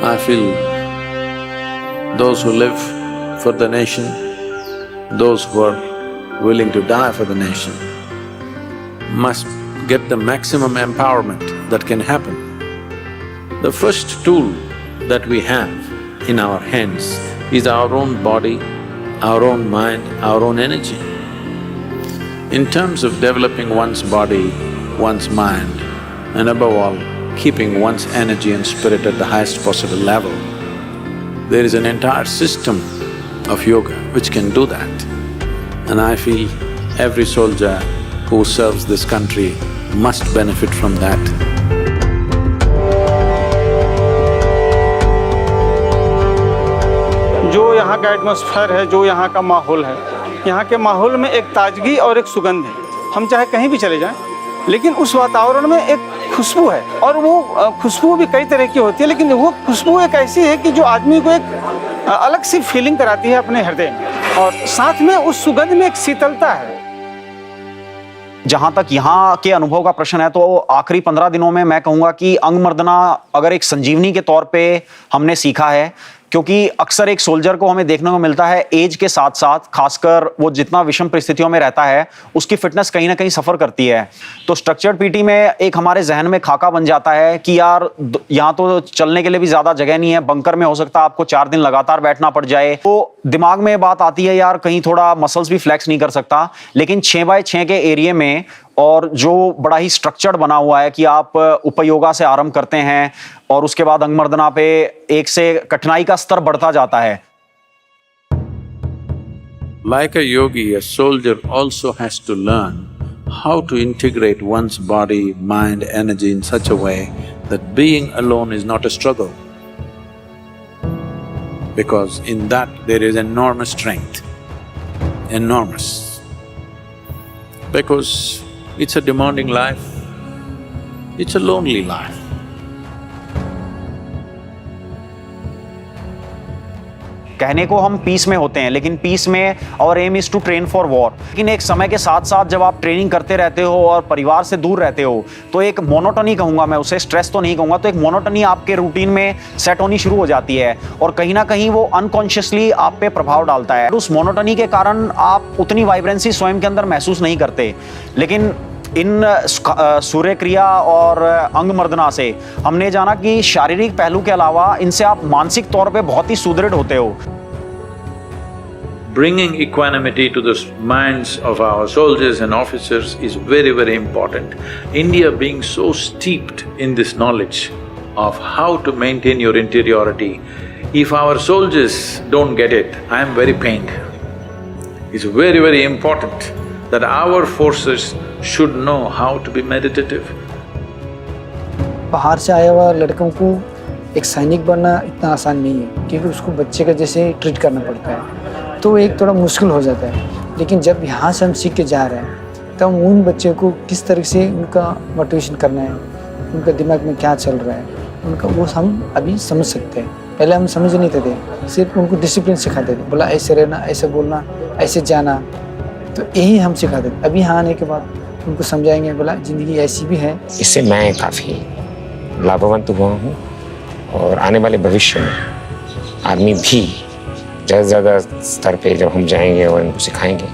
I feel those who live for the nation, those who are willing to die for the nation, must get the maximum empowerment that can happen. The first tool that we have in our hands is our own body, our own mind, our own energy. In terms of developing one's body, one's mind, and above all, keeping one's energy and spirit at the highest possible level, there is an entire system of yoga which can do that. And I feel every soldier who serves this country must benefit from that. जो यहाँ का atmosphere है, जो यहाँ का माहौल है, यहाँ के माहौल में एक ताजगी और एक सुगंध है। हम चाहे कहीं भी चले जाएं, लेकिन उस वातावरण में एक खुशबू है, और वो खुशबू भी कई तरह की होती है, लेकिन वो खुशबू एक ऐसी है कि जो आदमी को एक अलग सी फीलिंग कराती है अपने हृदय में, और साथ में उस सुगंध में एक शीतलता है। जहां तक यहाँ के अनुभव का प्रश्न है, तो आखिरी 15 दिनों में मैं कहूंगा कि अंग मर्दना अगर एक संजीवनी के तौर पे हमने सीखा है, क्योंकि अक्सर एक सोल्जर को हमें देखने को मिलता है एज के साथ साथ, खासकर वो जितना विषम परिस्थितियों में रहता है उसकी फिटनेस कहीं ना कहीं सफर करती है। तो स्ट्रक्चर्ड पीटी में एक हमारे जहन में खाका बन जाता है कि यार यहाँ तो चलने के लिए भी ज्यादा जगह नहीं है, बंकर में हो सकता है आपको 4 दिन लगातार बैठना पड़ जाए। तो दिमाग में बात आती है यार कहीं थोड़ा मसल्स भी फ्लेक्स नहीं कर सकता, लेकिन 6x6 के एरिया में और जो बड़ा ही स्ट्रक्चर्ड बना हुआ है कि आप उपयोगा से आरंभ करते हैं और उसके बाद अंगमर्दना पे एक से कठिनाई का स्तर बढ़ता जाता है। Like a yogi, a soldier also has to learn how to integrate one's body, mind, energy in such a way that being alone is not a struggle. Because in that there is enormous strength, enormous. Because it's a demanding life, it's a lonely life. कहने को हम piece में होते हैं, लेकिन peace में और aim is to train for war. लेकिन एक समय के साथ साथ जब आप ट्रेनिंग करते रहते हो और परिवार से दूर रहते हो, तो एक मोनोटनी कहूंगा मैं उसे, स्ट्रेस तो नहीं कहूंगा, तो एक मोनोटनी आपके रूटीन में सेट होनी शुरू हो जाती है और कहीं ना कहीं वो अनकॉन्शियसली आप पे प्रभाव डालता है। उस मोनोटनी के कारण आप उतनी वाइब्रेंसी स्वयं के अंदर महसूस नहीं करते। लेकिन इन सूर्य क्रिया और अंग मर्दना से हमने जाना कि शारीरिक पहलू के अलावा इनसे आप मानसिक तौर पे बहुत ही सुदृढ़ होते हो। Bringing equanimity to the minds of our soldiers and officers is very, very important. India being so steeped in this knowledge of how to maintain your interiority, if our soldiers don't get it, I am very pained. It's very, very important that our forces should know how to be meditative. बाहर से आया हुआ लड़कों को एक सैनिक बनना इतना आसान नहीं है, क्योंकि उसको बच्चे का जैसे ट्रीट करना पड़ता है, तो एक थोड़ा मुश्किल हो जाता है। लेकिन जब यहाँ से हम सीख के जा रहे हैं, तब उन बच्चों को किस तरह से उनका मोटिवेशन करना है, उनका दिमाग में क्या चल रहा है, उनका वो हम अभी समझ सकते हैं। पहले हम समझ नहीं थे, सिर्फ उनको डिसिप्लिन सिखाते थे, बोला ऐसे रहना, ऐसे बोलना, ऐसे जाना, तो यही हम सिखाते थे। अभी यहाँ आने के बाद उनको समझाएंगे, बोला ज़िंदगी ऐसी भी है। इससे मैं काफ़ी लाभवान हुआ हूँ और आने वाले भविष्य में आर्मी भी ज़्यादा से ज़्यादा स्तर पे जब हम जाएंगे और इनको सिखाएंगे,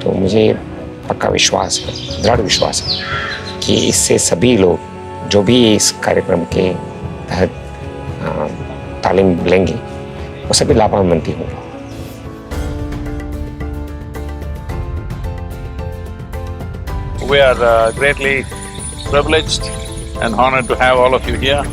तो मुझे पक्का विश्वास है, दृढ़ विश्वास है कि इससे सभी लोग जो भी इस कार्यक्रम के तहत तालीम लेंगे वो सभी लाभान्वित होंगे। We are greatly privileged and honored to have all of you here.